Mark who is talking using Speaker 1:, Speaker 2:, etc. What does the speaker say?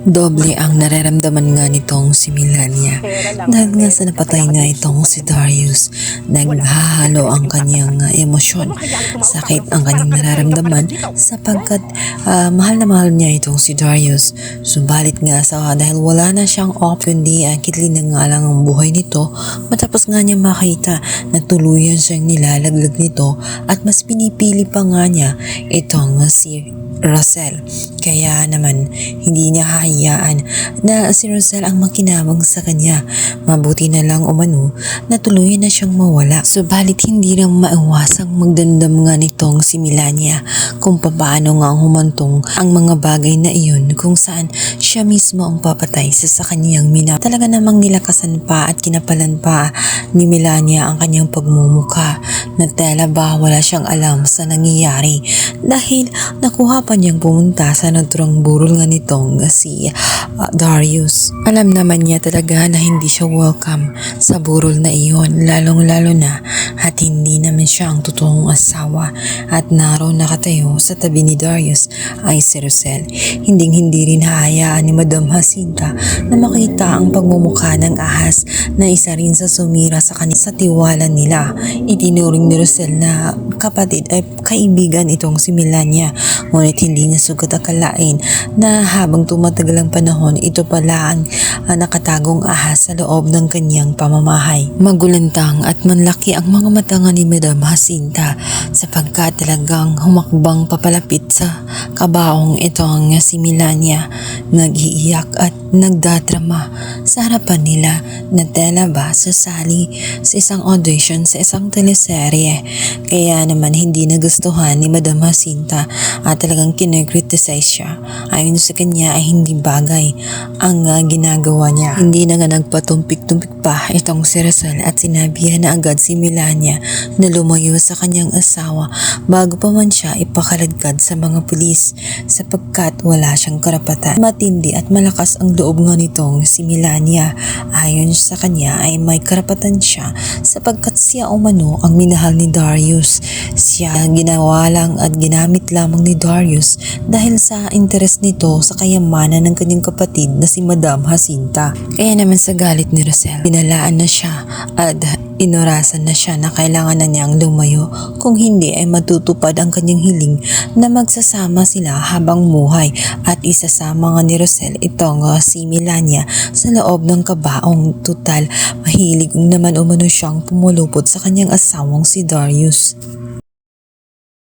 Speaker 1: Doble ang nararamdaman nga nitong si Melania dahil nga sa napatay nga itong si Darius. Naghahalo ang kanyang emosyon. Sakit ang kanyang nararamdaman sapagkat mahal na mahal niya itong si Darius. Subalit nga dahil wala na siyang option kundi kitlin na nga lang ang buhay nito matapos nga niya makita na tuluyan siyang nilalaglag nito at mas pinipili pa nga niya itong si Russell. Kaya naman hindi niya hahayaan na si Russell ang makinabang sa kanya. Mabuti na lang umano na tuluyan na siyang mawala. Subalit hindi rin maiwasang magdamdam nga nitong si Melania kung paano nga humantong ang mga bagay na iyon kung saan siya mismo ang papatay sa kanyang Talaga namang nilakasan pa at kinapalan pa ni Melania ang kanyang pagmumuka na tela ba wala siyang alam sa nangyayari dahil nakuha pa niyang pumunta sa naturang burol nga nitong si Darius. Alam naman niya talaga na hindi siya welcome sa burol na iyon, lalong-lalo na at hindi naman siya ang totoong asawa at naroon nakatayo sa tabi ni Darius ay si Russell. Hindi rin hahayaan ni Madam Jacinta na makita ang pagmumukha ng ahas na isa rin sa sumira sa tiwala nila. Itinuring ni Russell na kapatid ay kaibigan itong si Melania, ngunit hindi niya sugat akalain na habang tumatagal ang panahon, ito pala ang nakatagong ahas sa loob ng kanyang pamamahay. Magulantang at manlaki ang mga mata nga ni Madam Jacinta sapagkat talagang humakbang papalapit sa kabaong itong si Melania. Nag-iiyak at nagdadrama sa harapan nila na tela ba sasali sa isang audition sa isang teleserye. Kaya naman hindi nagustuhan ni Madam Jacinta at talagang kinagriticize siya. Ayon sa kanya ay hindi bagay ang ginagawa niya. Hindi na nga nagpatumpik-tumpik pa itong si Russell at sinabihan na agad si Melania na lumayo sa kanyang asawa bago pa man siya ipakaladkad sa mga pulis sapagkat wala siyang karapatan. Matindi at malakas ang loob nga nitong si Melania. Ayon sa kanya ay may karapatan siya sapagkat siya umano ang minahal ni Darius. Siya ginawa lang at ginamit lamang ni Darius dahil sa interes nito sa kayamanan ng kanyang kapatid na si Madam Jacinta. Kaya naman sa galit ni Russell, binalaan na siya at inorasan na siya na kailangan na niyang lumayo kung hindi ay matutupad ang kanyang hiling na magsasama sila habang buhay at isasama nga ni Russell itong si Melania sa loob ng kabaong. Tutal mahilig naman umano siyang pumulupot sa kanyang asawang si Darius.